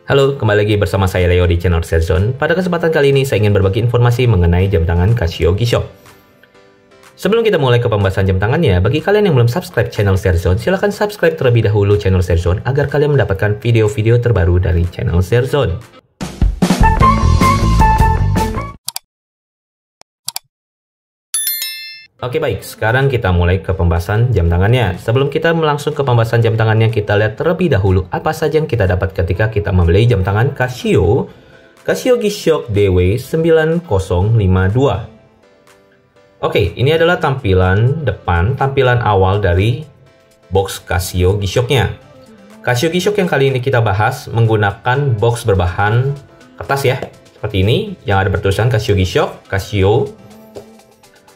Halo, kembali lagi bersama saya Leo di channel Serzone. Pada kesempatan kali ini saya ingin berbagi informasi mengenai jam tangan Casio G-Shock. Sebelum kita mulai ke pembahasan jam tangannya, bagi kalian yang belum subscribe channel Serzone, silahkan subscribe terlebih dahulu channel Serzone agar kalian mendapatkan video-video terbaru dari channel Serzone. Oke baik, sekarang kita mulai ke pembahasan jam tangannya. Sebelum kita langsung ke pembahasan jam tangannya, kita lihat terlebih dahulu apa saja yang kita dapat ketika kita membeli jam tangan Casio G-Shock DW9052. Oke, ini adalah tampilan depan, tampilan awal dari box Casio G-Shock-nya. Casio G-Shock yang kali ini kita bahas menggunakan box berbahan kertas ya, seperti ini, yang ada bertulisan Casio G-Shock, Casio.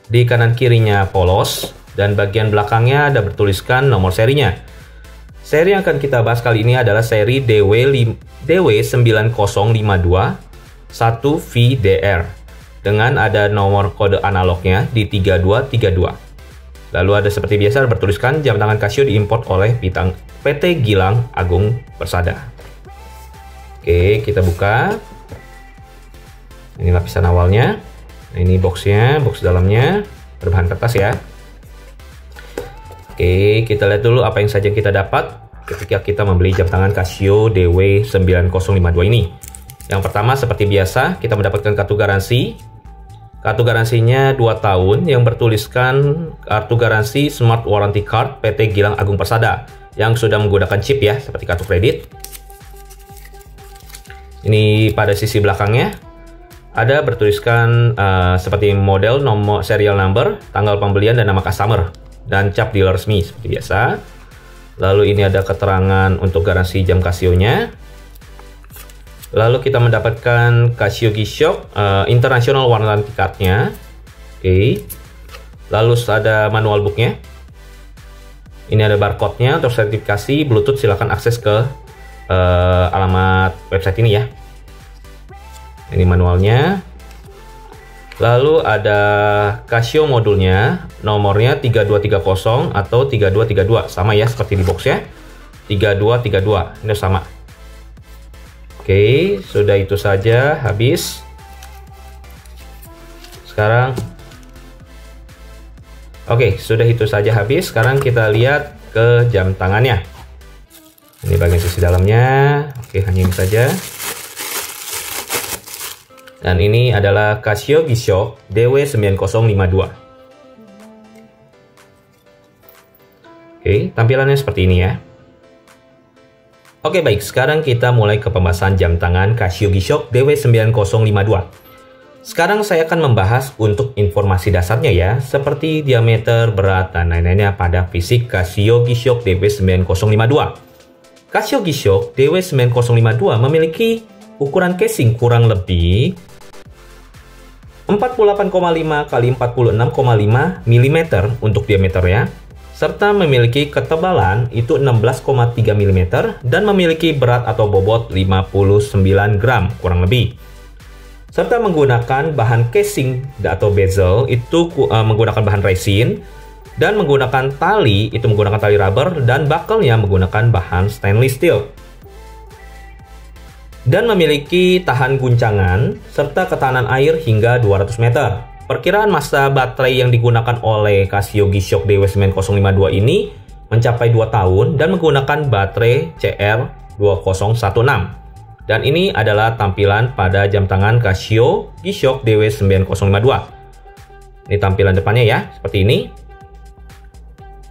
Di kanan kirinya polos, dan bagian belakangnya ada bertuliskan nomor serinya. Seri yang akan kita bahas kali ini adalah seri DW9052 1VDR dengan ada nomor kode analognya di 3232. Lalu ada seperti biasa bertuliskan jam tangan Casio diimport oleh PT Gilang Agung Persada. Oke, kita buka. Ini lapisan awalnya. Nah, ini boxnya, box dalamnya berbahan kertas ya. Oke, kita lihat dulu apa yang saja kita dapat ketika kita membeli jam tangan Casio DW9052 ini. Yang pertama seperti biasa kita mendapatkan kartu garansi. Kartu garansinya 2 tahun yang bertuliskan kartu garansi Smart Warranty Card PT Gilang Agung Persada yang sudah menggunakan chip ya, seperti kartu kredit. Ini pada sisi belakangnya ada bertuliskan seperti model, nomor serial number, tanggal pembelian dan nama customer, dan cap dealer resmi seperti biasa. Lalu ini ada keterangan untuk garansi jam Casio-nya. Lalu kita mendapatkan Casio G-Shock International Warranty Card-nya. Oke. Lalu ada manual book-nya. Ini ada barcode-nya untuk sertifikasi Bluetooth, silahkan akses ke alamat website ini ya. Ini manualnya. Lalu ada Casio modulnya, nomornya 3230 atau 3232, sama ya seperti di box ya, 3232, ini sama. Oke, sudah itu saja, habis. Sekarang sudah itu saja habis. Sekarang kita lihat ke jam tangannya. Ini bagian sisi dalamnya. Oke, hanya ini saja. Dan ini adalah Casio G-Shock DW9052. Oke, tampilannya seperti ini ya. Oke baik, sekarang kita mulai ke pembahasan jam tangan Casio G-Shock DW9052. Sekarang saya akan membahas untuk informasi dasarnya ya, seperti diameter, berat, dan lain-lainnya pada fisik Casio G-Shock DW9052. Casio G-Shock DW9052 memiliki ukuran casing kurang lebih 48,5 x 46,5 mm untuk diameternya, serta memiliki ketebalan itu 16,3 mm dan memiliki berat atau bobot 59 gram kurang lebih. Serta menggunakan bahan casing atau bezel itu menggunakan bahan resin, dan menggunakan tali itu menggunakan tali rubber, dan buckle-nya menggunakan bahan stainless steel. Dan memiliki tahan guncangan serta ketahanan air hingga 200 meter. Perkiraan masa baterai yang digunakan oleh Casio G-Shock DW9052 ini mencapai 2 tahun dan menggunakan baterai CR2016. Dan ini adalah tampilan pada jam tangan Casio G-Shock DW9052. Ini tampilan depannya ya, seperti ini.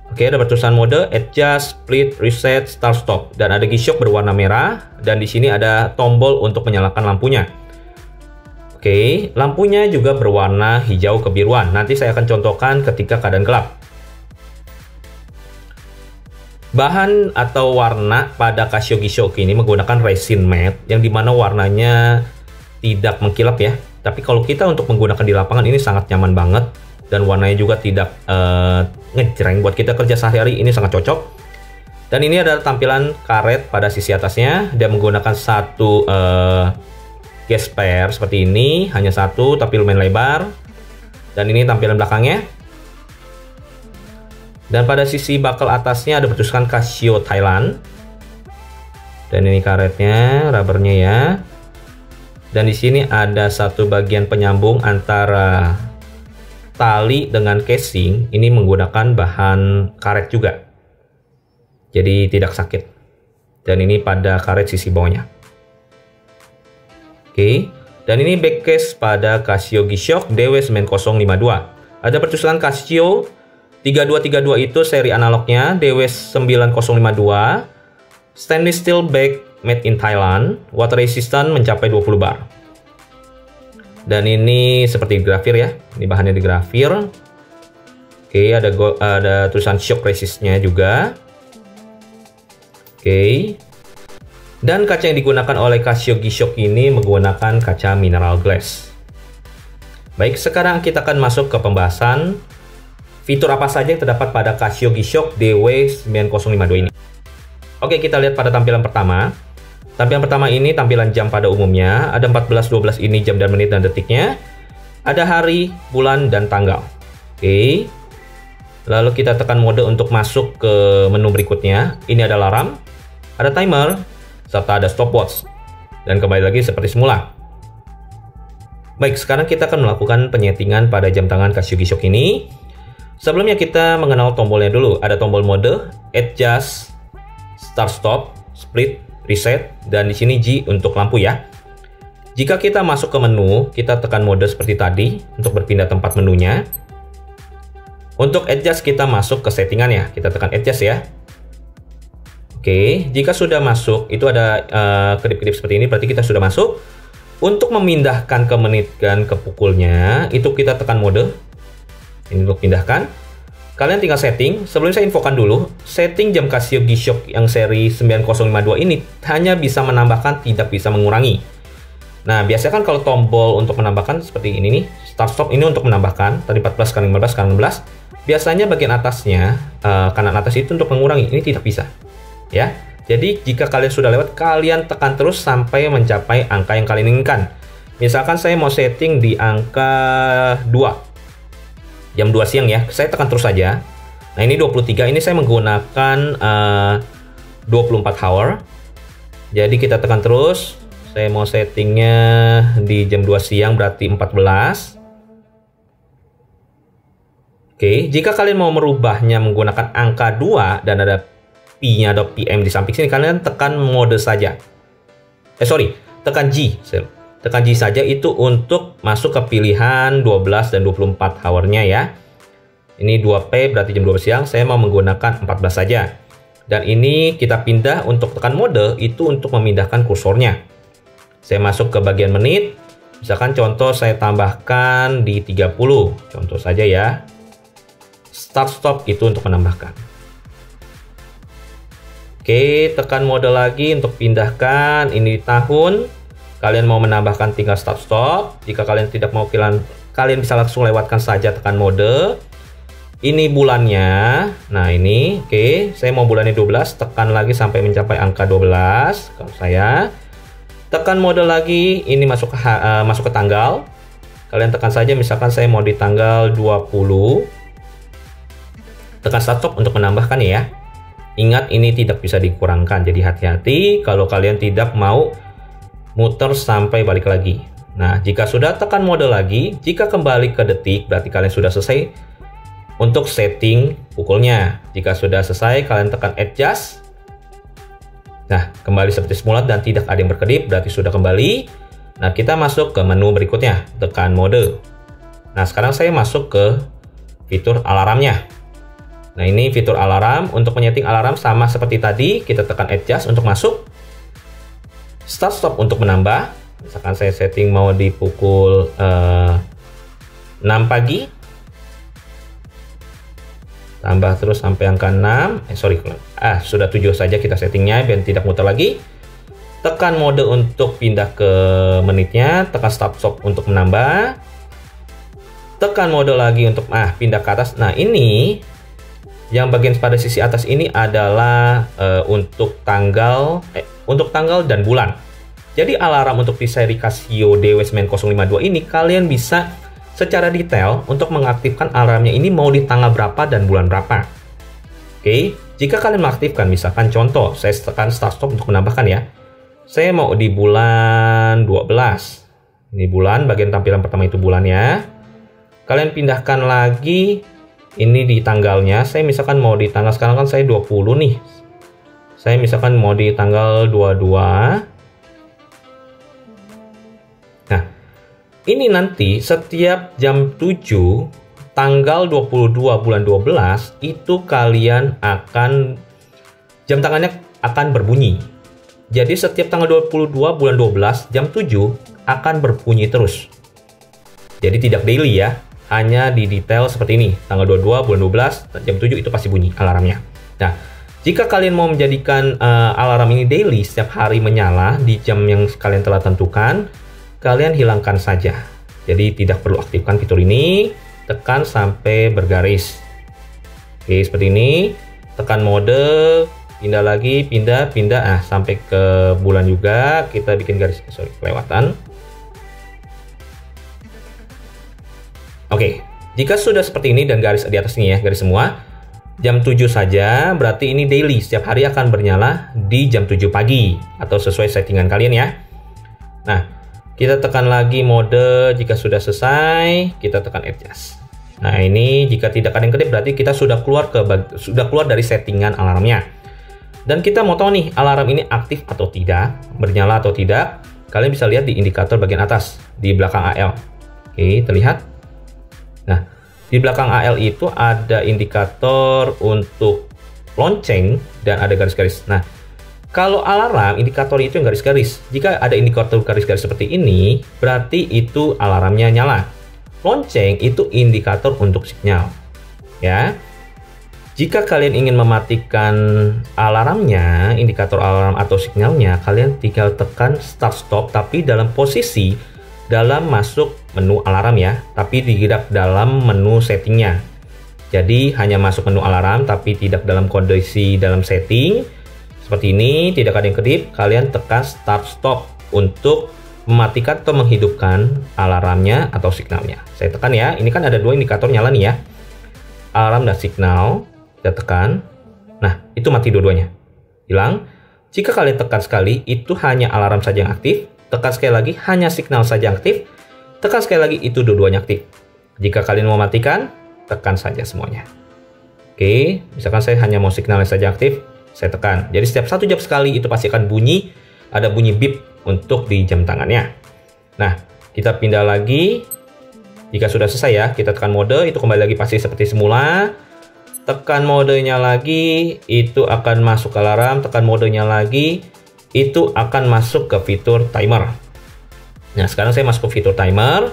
Oke, ada bertulisan mode, adjust, split, reset, start, stop, dan ada G-Shock berwarna merah, dan di sini ada tombol untuk menyalakan lampunya. Oke, lampunya juga berwarna hijau kebiruan. Nanti saya akan contohkan ketika keadaan gelap. Bahan atau warna pada Casio G-Shock ini menggunakan resin matte, yang dimana warnanya tidak mengkilap ya. Tapi kalau kita untuk menggunakan di lapangan ini sangat nyaman banget. Dan warnanya juga tidak ngejreng, buat kita kerja sehari-hari ini sangat cocok. Dan ini adalah tampilan karet pada sisi atasnya. Dia menggunakan satu gesper seperti ini, hanya satu tapi lumayan lebar. Dan ini tampilan belakangnya. Dan pada sisi buckle atasnya ada bertuliskan Casio Thailand. Dan ini karetnya, rubbernya ya. Dan di sini ada satu bagian penyambung antara tali dengan casing. Ini menggunakan bahan karet juga. Jadi tidak sakit. Dan ini pada karet sisi bawahnya. Oke. Dan ini back case pada Casio G-Shock DW9052. Ada pertulisan Casio 3232 itu seri analognya, DW9052. Stainless steel back made in Thailand, water resistant mencapai 20 bar. Dan ini seperti grafir ya, ini bahannya digrafir. Oke, ada tulisan shock resistnya juga. Oke. Dan kaca yang digunakan oleh Casio G-Shock ini menggunakan kaca mineral glass. Baik, sekarang kita akan masuk ke pembahasan fitur apa saja yang terdapat pada Casio G-Shock DW9052 ini. Oke, kita lihat pada tampilan pertama. Tampilan pertama ini tampilan jam pada umumnya. Ada 14, 12 ini jam dan menit dan detiknya. Ada hari, bulan, dan tanggal. Oke. Lalu kita tekan mode untuk masuk ke menu berikutnya. Ini ada alarm, ada timer, serta ada stopwatch. Dan kembali lagi seperti semula. Baik, sekarang kita akan melakukan penyetingan pada jam tangan Casio G-Shock ini. Sebelumnya kita mengenal tombolnya dulu. Ada tombol mode, adjust, start stop, split, reset, dan di sini G untuk lampu ya. Jika kita masuk ke menu, kita tekan mode seperti tadi untuk berpindah tempat menunya. Untuk adjust kita masuk ke settingannya, kita tekan adjust ya. Oke, jika sudah masuk, itu ada kedip-kedip seperti ini, berarti kita sudah masuk. Untuk memindahkan ke menit dan ke pukulnya, itu kita tekan mode. Ini untuk pindahkan. Kalian tinggal setting. Sebelum saya infokan dulu, setting jam Casio G-Shock yang seri 9052 ini hanya bisa menambahkan, tidak bisa mengurangi. Nah, biasanya kan kalau tombol untuk menambahkan seperti ini nih, start stop ini untuk menambahkan, tadi 14, sekarang 15, sekarang 16. Biasanya bagian atasnya, kanan atas itu untuk mengurangi, ini tidak bisa. Ya, jadi jika kalian sudah lewat, kalian tekan terus sampai mencapai angka yang kalian inginkan. Misalkan saya mau setting di angka 2. Jam 2 siang ya, saya tekan terus saja. Nah ini 23, ini saya menggunakan 24 hour. Jadi kita tekan terus. Saya mau settingnya di jam 2 siang berarti 14. Oke, jika kalian mau merubahnya menggunakan angka 2 dan ada P-nya atau PM di samping sini, kalian tekan mode saja. Tekan G. Tekan G saja itu untuk masuk ke pilihan 12 dan 24 hour-nya ya. Ini 2P berarti jam 12 siang, saya mau menggunakan 14 saja. Dan ini kita pindah untuk tekan mode itu untuk memindahkan kursornya. Saya masuk ke bagian menit. Misalkan contoh saya tambahkan di 30. Contoh saja ya. Start stop itu untuk menambahkan. Oke, tekan mode lagi untuk pindahkan. Ini tahun. Kalian mau menambahkan tinggal start stop. Jika kalian tidak mau, kalian bisa langsung lewatkan saja, tekan mode. Ini bulannya. Nah ini, oke, saya mau bulannya 12, tekan lagi sampai mencapai angka 12. Kalau saya tekan mode lagi, ini masuk ke tanggal. Kalian tekan saja, misalkan saya mau di tanggal 20. Tekan start stop untuk menambahkan ya. Ingat, ini tidak bisa dikurangkan, jadi hati-hati kalau kalian tidak mau muter sampai balik lagi. Nah, jika sudah tekan mode lagi, jika kembali ke detik, berarti kalian sudah selesai untuk setting pukulnya. Jika sudah selesai, kalian tekan adjust. Nah, kembali seperti semula dan tidak ada yang berkedip, berarti sudah kembali. Nah, kita masuk ke menu berikutnya, tekan mode. Nah, sekarang saya masuk ke fitur alarmnya. Nah, ini fitur alarm. Untuk menyeting alarm sama seperti tadi, kita tekan adjust untuk masuk. Start stop untuk menambah. Misalkan saya setting mau di pukul 6 pagi. Tambah terus sampai angka 6. Sudah 7 saja kita settingnya biar tidak muter lagi. Tekan mode untuk pindah ke menitnya. Tekan start stop untuk menambah. Tekan mode lagi untuk pindah ke atas. Nah ini yang bagian pada sisi atas ini adalah untuk tanggal dan bulan. Jadi alarm untuk di seri Casio DW9052 ini kalian bisa secara detail untuk mengaktifkan alarmnya ini mau di tanggal berapa dan bulan berapa. Oke, jika kalian mengaktifkan, misalkan contoh, saya tekan start stop untuk menambahkan ya. Saya mau di bulan 12. Ini bulan, bagian tampilan pertama itu bulannya. Kalian pindahkan lagi, ini di tanggalnya. Saya misalkan mau di tanggal, sekarang kan saya 20 nih. Saya misalkan mau di tanggal 22. Nah, ini nanti setiap jam 7, tanggal 22 bulan 12, itu kalian akan, jam tangannya akan berbunyi. Jadi setiap tanggal 22 bulan 12 jam 7 akan berbunyi terus. Jadi tidak daily ya, hanya di detail seperti ini. Tanggal 22 bulan 12 jam 7 itu pasti bunyi alarmnya. Nah, jika kalian mau menjadikan alarm ini daily, setiap hari menyala di jam yang kalian telah tentukan, kalian hilangkan saja. Jadi tidak perlu aktifkan fitur ini, tekan sampai bergaris. Oke, seperti ini. Tekan mode, pindah lagi, pindah, sampai ke bulan juga. Kita bikin garis, sorry, kelewatan. Oke, jika sudah seperti ini dan garis di atas ini ya, garis semua, jam 7 saja, berarti ini daily, setiap hari akan bernyala di jam 7 pagi, atau sesuai settingan kalian ya. Nah, kita tekan lagi mode, jika sudah selesai, kita tekan adjust. Nah, ini jika tidak ada yang kedip, berarti kita sudah keluar dari settingan alarmnya. Dan kita mau tahu nih, alarm ini aktif atau tidak, bernyala atau tidak. Kalian bisa lihat di indikator bagian atas, di belakang AL. Oke, terlihat? Nah, di belakang AL itu ada indikator untuk lonceng dan ada garis-garis. Nah, kalau alarm, indikator itu yang garis-garis. Jika ada indikator garis-garis seperti ini, berarti itu alarmnya nyala. Lonceng itu indikator untuk sinyal. Ya. Jika kalian ingin mematikan alarmnya, indikator alarm atau sinyalnya, kalian tinggal tekan start stop, tapi dalam posisi dalam masuk menu alarm ya, tapi tidak dalam menu settingnya. Jadi hanya masuk menu alarm, tapi tidak dalam kondisi dalam setting. Seperti ini, tidak ada yang kedip, kalian tekan start stop untuk mematikan atau menghidupkan alarmnya atau signalnya. Saya tekan ya, ini kan ada dua indikator nyala nih ya, alarm dan signal. Kita tekan, nah itu mati dua-duanya, hilang. Jika kalian tekan sekali, itu hanya alarm saja yang aktif. Tekan sekali lagi, hanya signal saja yang aktif. Tekan sekali lagi, itu dua-duanya aktif. Jika kalian mau matikan, tekan saja semuanya. Oke, misalkan saya hanya mau signalnya saja aktif, saya tekan. Jadi setiap 1 jam sekali itu pasti akan bunyi, ada bunyi beep untuk di jam tangannya. Nah, kita pindah lagi. Jika sudah selesai ya, kita tekan mode, itu kembali lagi pasti seperti semula. Tekan modenya lagi, itu akan masuk ke alarm. Tekan modenya lagi, itu akan masuk ke fitur timer. Nah, sekarang saya masuk ke fitur timer.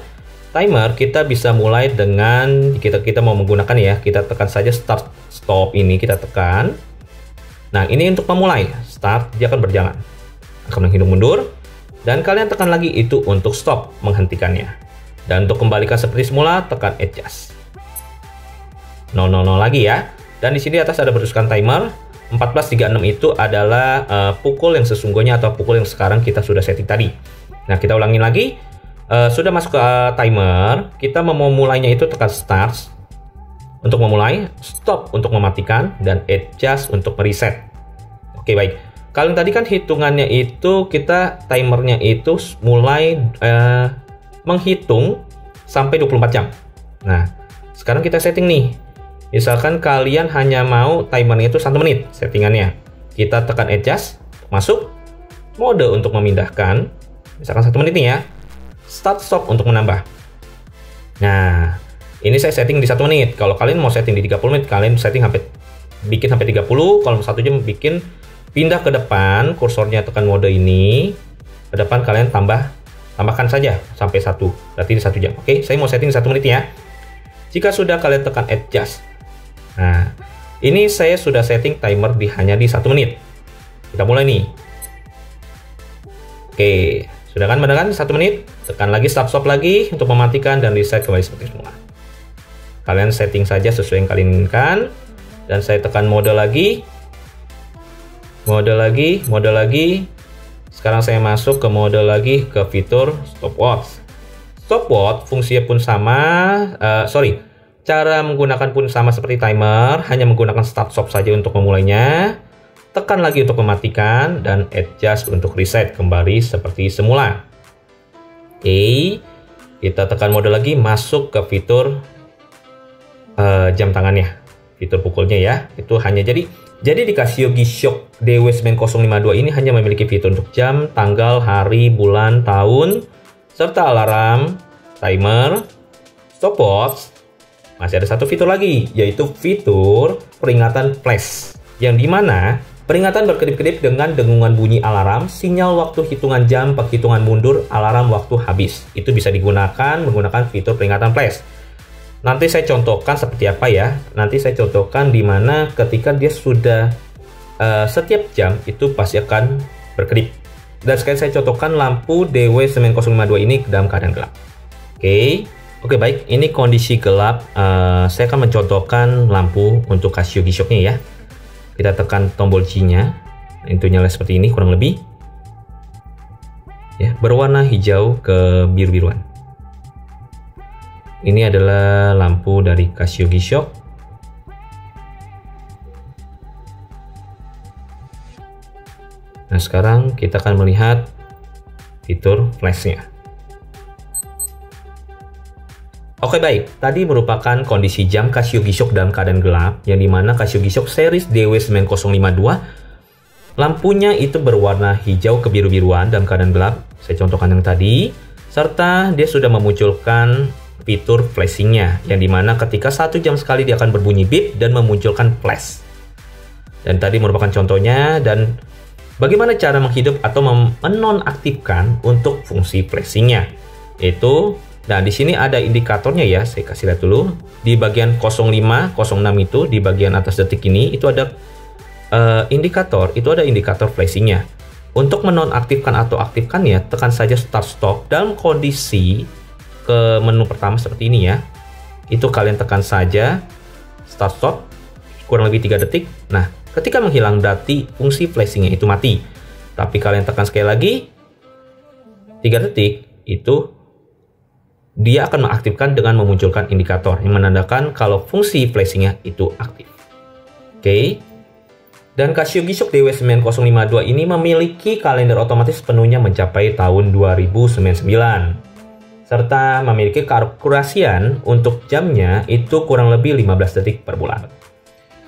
Timer kita bisa mulai dengan kita mau menggunakan ya, kita tekan saja start stop ini, kita tekan. Nah, ini untuk memulai. Start, dia akan berjalan. Akan menghitung mundur. Dan kalian tekan lagi itu untuk stop, menghentikannya. Dan untuk kembalikan seperti semula, tekan adjust. 000 lagi ya. Dan di sini atas ada bertuliskan timer. 14.36 itu adalah pukul yang sesungguhnya atau pukul yang sekarang kita sudah setting tadi. Nah, kita ulangi lagi. Sudah masuk ke timer, kita mau memulainya itu tekan start untuk memulai, stop untuk mematikan, dan adjust untuk mereset. Oke, baik. Kalau tadi kan hitungannya itu kita timernya itu mulai menghitung sampai 24 jam. Nah, sekarang kita setting nih. Misalkan kalian hanya mau timernya itu 1 menit settingannya. Kita tekan adjust, masuk, mode untuk memindahkan, misalkan 1 menit nih ya. Start stop untuk menambah. Nah, ini saya setting di 1 menit. Kalau kalian mau setting di 30 menit, kalian setting bikin sampai 30. Kalau 1 jam bikin, pindah ke depan, kursornya tekan mode ini. Ke depan kalian tambahkan saja sampai 1. Berarti di 1 jam. Oke, saya mau setting di 1 menit ya. Jika sudah, kalian tekan adjust. Nah, ini saya sudah setting timer hanya di 1 menit. Kita mulai nih. Oke, sudah kan benar kan 1 menit? Tekan lagi start stop lagi untuk mematikan dan reset kembali seperti semula. Kalian setting saja sesuai yang kalian inginkan. Dan saya tekan mode lagi. Mode lagi. Sekarang saya masuk ke mode lagi ke fitur stopwatch. Stopwatch fungsinya pun sama. Cara menggunakan pun sama seperti timer, hanya menggunakan start stop saja untuk memulainya. Tekan lagi untuk mematikan dan adjust untuk reset kembali seperti semula. Oke, kita tekan mode lagi, masuk ke fitur jam tangannya, fitur pukulnya ya. Itu hanya jadi di Casio G-Shock DW9052 ini hanya memiliki fitur untuk jam, tanggal, hari, bulan, tahun, serta alarm, timer, stopwatch. Masih ada satu fitur lagi, yaitu fitur peringatan flash, yang dimana peringatan berkedip-kedip dengan dengungan bunyi alarm, sinyal waktu hitungan jam, penghitungan mundur, alarm waktu habis. Itu bisa digunakan menggunakan fitur peringatan flash. Nanti saya contohkan seperti apa ya. Nanti saya contohkan di mana ketika dia sudah setiap jam itu pasti akan berkedip. Dan sekarang saya contohkan lampu DW9052 ini dalam keadaan gelap. Oke, baik. Ini kondisi gelap. Saya akan mencontohkan lampu untuk Casio G-Shock-nya ya. Kita tekan tombol G-nya. Itu nyala seperti ini kurang lebih. Ya, berwarna hijau ke biru-biruan. Ini adalah lampu dari Casio G-Shock. Nah, sekarang kita akan melihat fitur flash-nya. Oke, baik, tadi merupakan kondisi jam Casio G-Shock dalam keadaan gelap, yang dimana Casio G-Shock series DW9052 lampunya itu berwarna hijau kebiru-biruan dalam keadaan gelap, saya contohkan yang tadi, serta dia sudah memunculkan fitur flashingnya, yang dimana ketika 1 jam sekali dia akan berbunyi beep dan memunculkan flash. Dan tadi merupakan contohnya, dan bagaimana cara menghidup atau menonaktifkan untuk fungsi flashingnya, yaitu nah, di sini ada indikatornya ya, saya kasih lihat dulu. Di bagian 05, 06 itu, di bagian atas detik ini, itu ada indikator, itu ada indikator flashingnya. Untuk menonaktifkan atau aktifkannya, tekan saja start stop dalam kondisi ke menu pertama seperti ini ya. Itu kalian tekan saja start stop, kurang lebih 3 detik. Nah, ketika menghilang berarti fungsi flashingnya itu mati. Tapi kalian tekan sekali lagi, 3 detik, itu dia akan mengaktifkan dengan memunculkan indikator yang menandakan kalau fungsi flashingnya itu aktif. Oke. Dan Casio G-Shock DW9052 ini memiliki kalender otomatis penuhnya mencapai tahun 2099. Serta memiliki keakurasian untuk jamnya itu kurang lebih 15 detik per bulan.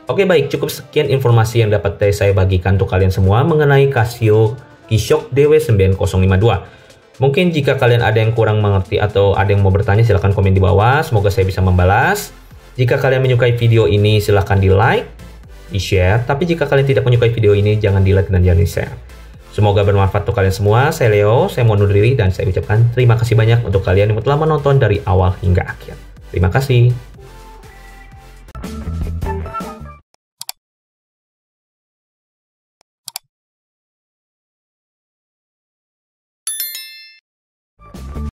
Oke, baik, cukup sekian informasi yang dapat saya bagikan untuk kalian semua mengenai Casio G-Shock DW9052. Mungkin jika kalian ada yang kurang mengerti atau ada yang mau bertanya, silahkan komen di bawah. Semoga saya bisa membalas. Jika kalian menyukai video ini, silahkan di like, di share. Tapi jika kalian tidak menyukai video ini, jangan di like dan jangan di share. Semoga bermanfaat untuk kalian semua. Saya Leo, saya mau undur diri dan saya ucapkan terima kasih banyak untuk kalian yang telah menonton dari awal hingga akhir. Terima kasih.